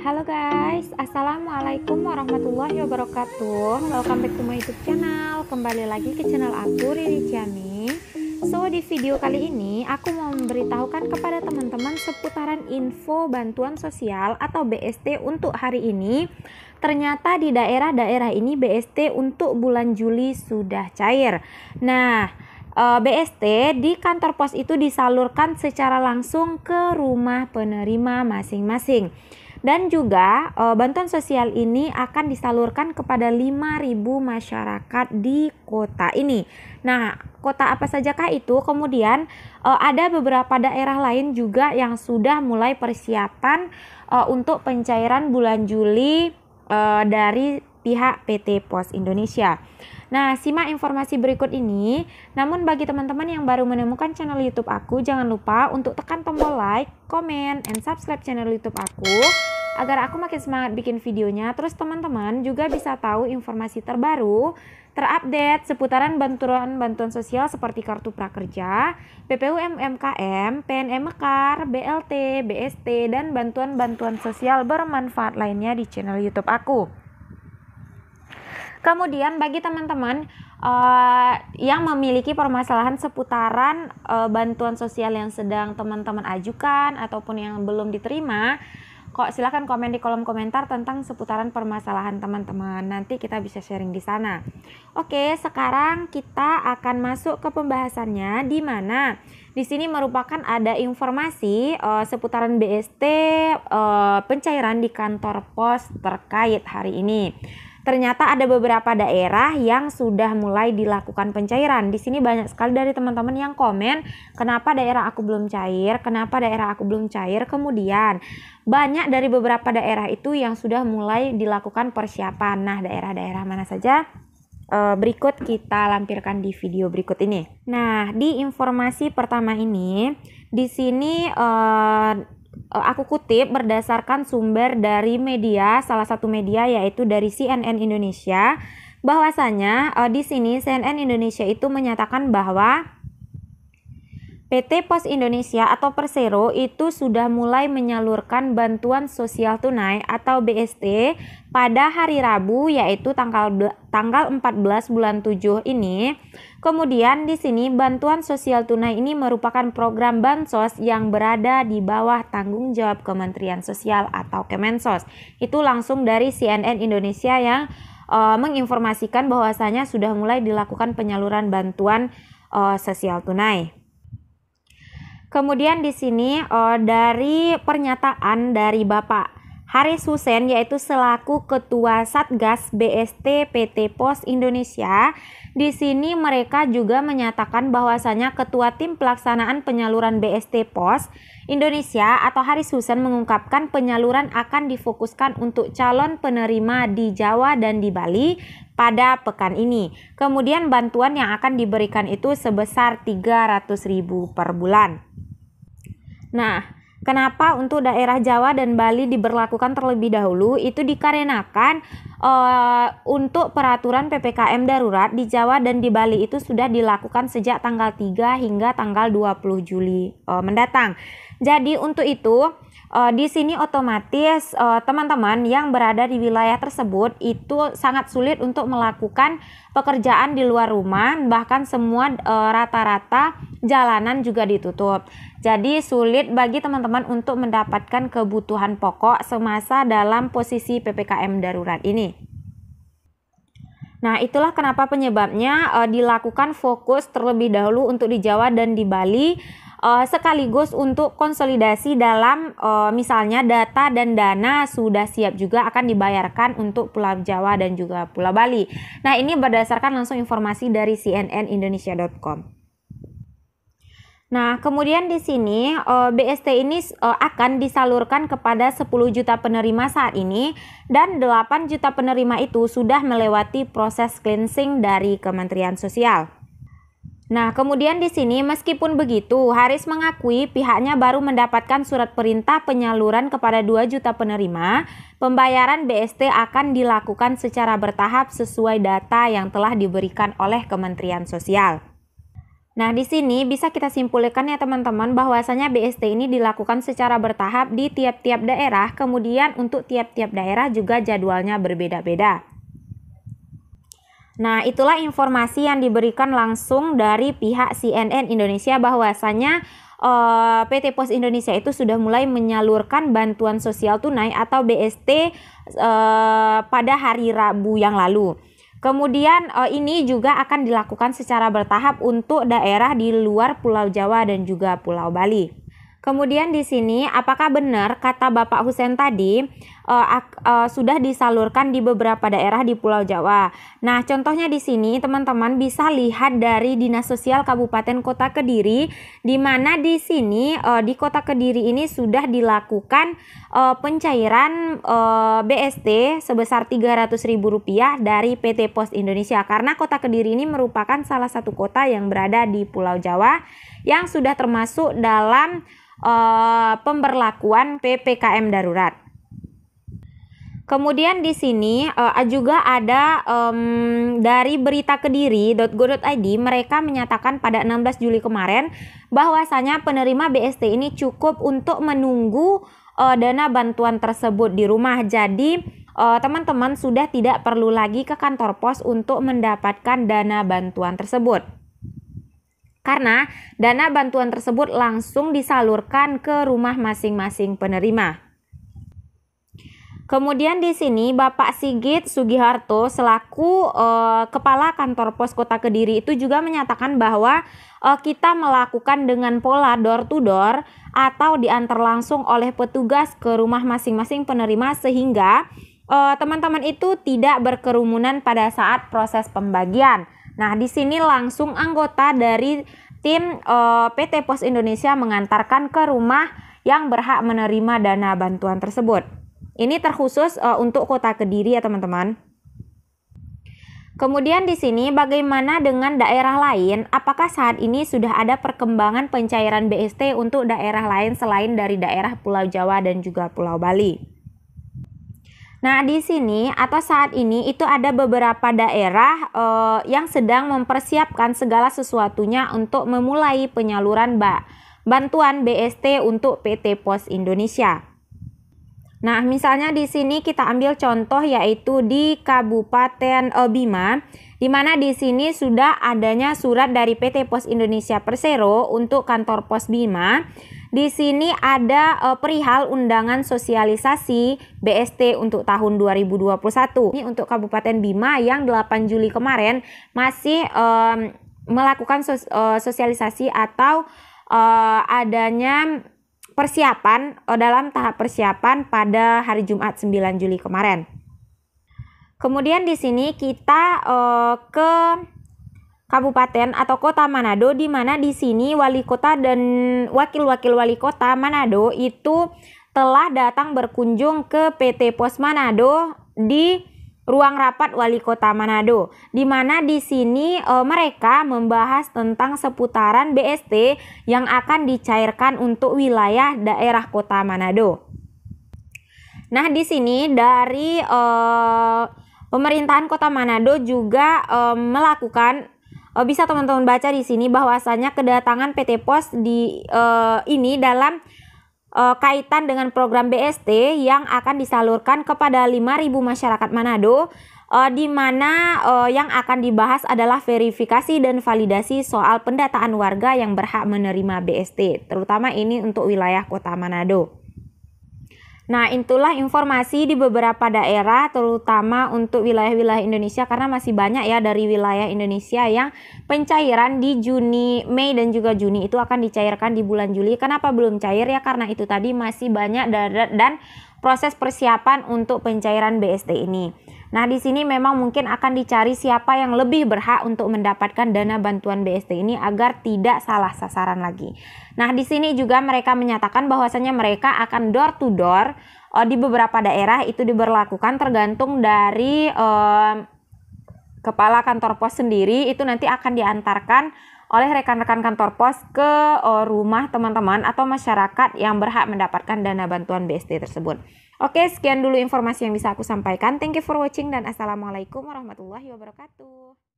Halo guys, assalamualaikum warahmatullahi wabarakatuh. Welcome back to my YouTube channel. Kembali lagi ke channel aku, Riri Ciami. So di video kali ini aku mau memberitahukan kepada teman-teman seputaran info bantuan sosial atau BST untuk hari ini. Ternyata di daerah-daerah ini BST untuk bulan Juli sudah cair. Nah, BST di kantor pos itu disalurkan secara langsung ke rumah penerima masing-masing. Dan juga bantuan sosial ini akan disalurkan kepada 5.000 masyarakat di kota ini. Nah, kota apa sajakah itu? Kemudian ada beberapa daerah lain juga yang sudah mulai persiapan untuk pencairan bulan Juli dari pihak PT Pos Indonesia. Nah, simak informasi berikut ini. Namun bagi teman-teman yang baru menemukan channel YouTube aku, jangan lupa untuk tekan tombol like, comment, and subscribe channel YouTube aku agar aku makin semangat bikin videonya. Terus teman-teman juga bisa tahu informasi terbaru, terupdate seputaran bantuan sosial seperti kartu prakerja, PPUM UMKM, PNM Mekar, BLT, BST, dan bantuan-bantuan sosial bermanfaat lainnya di channel YouTube aku. Kemudian bagi teman-teman yang memiliki permasalahan seputaran bantuan sosial yang sedang teman-teman ajukan ataupun yang belum diterima, silahkan komen di kolom komentar tentang seputaran permasalahan teman-teman. Nanti kita bisa sharing di sana. Oke, sekarang kita akan masuk ke pembahasannya, di mana di sini merupakan ada informasi seputaran BST pencairan di kantor pos terkait hari ini. Ternyata ada beberapa daerah yang sudah mulai dilakukan pencairan. Di sini banyak sekali dari teman-teman yang komen, kenapa daerah aku belum cair, kenapa daerah aku belum cair. Kemudian banyak dari beberapa daerah itu yang sudah mulai dilakukan persiapan. Nah, daerah-daerah mana saja? Berikut kita lampirkan di video berikut ini. Nah, di informasi pertama ini, di sini aku kutip berdasarkan sumber dari media, salah satu media yaitu dari CNN Indonesia, bahwasanya di sini CNN Indonesia itu menyatakan bahwa PT Pos Indonesia atau Persero itu sudah mulai menyalurkan bantuan sosial tunai atau BST pada hari Rabu, yaitu tanggal 14 bulan 7 ini. Kemudian di sini bantuan sosial tunai ini merupakan program bansos yang berada di bawah tanggung jawab Kementerian Sosial atau Kemensos. Itu langsung dari CNN Indonesia yang menginformasikan bahwasanya sudah mulai dilakukan penyaluran bantuan sosial tunai. Kemudian di sini dari pernyataan dari Bapak Haris Hussein, yaitu selaku Ketua Satgas BST PT Pos Indonesia, di sini mereka juga menyatakan bahwasanya Ketua Tim Pelaksanaan Penyaluran BST Pos Indonesia atau Haris Hussein mengungkapkan penyaluran akan difokuskan untuk calon penerima di Jawa dan di Bali pada pekan ini. Kemudian bantuan yang akan diberikan itu sebesar 300.000 per bulan. Nah, kenapa untuk daerah Jawa dan Bali diberlakukan terlebih dahulu? Itu dikarenakan untuk peraturan PPKM darurat di Jawa dan di Bali itu sudah dilakukan sejak tanggal 3 hingga tanggal 20 Juli mendatang. Jadi untuk itu di sini otomatis teman-teman yang berada di wilayah tersebut itu sangat sulit untuk melakukan pekerjaan di luar rumah, bahkan semua rata-rata jalanan juga ditutup. Jadi sulit bagi teman-teman untuk mendapatkan kebutuhan pokok semasa dalam posisi PPKM darurat ini. Nah, itulah kenapa penyebabnya dilakukan fokus terlebih dahulu untuk di Jawa dan di Bali, sekaligus untuk konsolidasi dalam misalnya data dan dana sudah siap juga akan dibayarkan untuk Pulau Jawa dan juga Pulau Bali. Nah, ini berdasarkan langsung informasi dari cnnindonesia.com. Nah, kemudian di sini BST ini akan disalurkan kepada 10 juta penerima saat ini, dan 8 juta penerima itu sudah melewati proses cleansing dari Kementerian Sosial. Nah, kemudian di sini meskipun begitu, Haris mengakui pihaknya baru mendapatkan surat perintah penyaluran kepada 2 juta penerima. Pembayaran BST akan dilakukan secara bertahap sesuai data yang telah diberikan oleh Kementerian Sosial. Nah, di sini bisa kita simpulkan ya teman-teman bahwasanya BST ini dilakukan secara bertahap di tiap-tiap daerah, kemudian untuk tiap-tiap daerah juga jadwalnya berbeda-beda. Nah, itulah informasi yang diberikan langsung dari pihak CNN Indonesia bahwasanya PT Pos Indonesia itu sudah mulai menyalurkan bantuan sosial tunai atau BST pada hari Rabu yang lalu. Kemudian ini juga akan dilakukan secara bertahap untuk daerah di luar Pulau Jawa dan juga Pulau Bali. Kemudian di sini apakah benar kata Bapak Husein tadi sudah disalurkan di beberapa daerah di Pulau Jawa. Nah, contohnya di sini teman-teman bisa lihat dari Dinas Sosial Kabupaten Kota Kediri, di mana di sini di Kota Kediri ini sudah dilakukan pencairan BST sebesar Rp300.000 dari PT Pos Indonesia, karena Kota Kediri ini merupakan salah satu kota yang berada di Pulau Jawa yang sudah termasuk dalam pemberlakuan PPKM darurat. Kemudian di sini juga ada dari berita kediri.go.id, mereka menyatakan pada 16 Juli kemarin bahwasanya penerima BST ini cukup untuk menunggu dana bantuan tersebut di rumah. Jadi teman-teman sudah tidak perlu lagi ke kantor pos untuk mendapatkan dana bantuan tersebut, karena dana bantuan tersebut langsung disalurkan ke rumah masing-masing penerima. Kemudian di sini Bapak Sigit Sugiharto selaku Kepala Kantor Pos Kota Kediri itu juga menyatakan bahwa kita melakukan dengan pola door to door atau diantar langsung oleh petugas ke rumah masing-masing penerima, sehingga teman-teman itu tidak berkerumunan pada saat proses pembagian. Nah, di sini langsung anggota dari tim PT Pos Indonesia mengantarkan ke rumah yang berhak menerima dana bantuan tersebut. Ini terkhusus untuk Kota Kediri ya teman-teman. Kemudian di sini bagaimana dengan daerah lain? Apakah saat ini sudah ada perkembangan pencairan BST untuk daerah lain selain dari daerah Pulau Jawa dan juga Pulau Bali? Nah, di sini atau saat ini itu ada beberapa daerah yang sedang mempersiapkan segala sesuatunya untuk memulai penyaluran bantuan BST untuk PT Pos Indonesia. Nah, misalnya di sini kita ambil contoh yaitu di Kabupaten Bima, di mana di sini sudah adanya surat dari PT Pos Indonesia Persero untuk kantor pos Bima. Di sini ada perihal undangan sosialisasi BST untuk tahun 2021. Ini untuk Kabupaten Bima yang 8 Juli kemarin masih melakukan sosialisasi atau adanya persiapan dalam tahap persiapan pada hari Jumat 9 Juli kemarin. Kemudian di sini kita ke Kabupaten atau Kota Manado, di mana di sini wali kota dan wakil-wakil wali kota Manado itu telah datang berkunjung ke PT Pos Manado di ruang rapat wali kota Manado, di mana di sini mereka membahas tentang seputaran BST yang akan dicairkan untuk wilayah daerah Kota Manado. Nah, di sini dari pemerintahan Kota Manado juga melakukan, bisa teman-teman baca di sini bahwasanya kedatangan PT Pos ini dalam kaitan dengan program BST yang akan disalurkan kepada 5.000 masyarakat Manado, di mana yang akan dibahas adalah verifikasi dan validasi soal pendataan warga yang berhak menerima BST, terutama ini untuk wilayah Kota Manado. Nah, itulah informasi di beberapa daerah, terutama untuk wilayah-wilayah Indonesia, karena masih banyak ya dari wilayah Indonesia yang pencairan di Juni, Mei, dan juga Juni itu akan dicairkan di bulan Juli. Kenapa belum cair ya? Karena itu tadi masih banyak dan proses persiapan untuk pencairan BST ini. Nah, di sini memang mungkin akan dicari siapa yang lebih berhak untuk mendapatkan dana bantuan BST ini agar tidak salah sasaran lagi. Nah, di sini juga mereka menyatakan bahwasanya mereka akan door to door di beberapa daerah, itu diberlakukan tergantung dari kepala kantor pos sendiri, itu nanti akan diantarkan oleh rekan-rekan kantor pos ke rumah teman-teman atau masyarakat yang berhak mendapatkan dana bantuan BST tersebut. Oke, sekian dulu informasi yang bisa aku sampaikan. Thank you for watching dan assalamualaikum warahmatullahi wabarakatuh.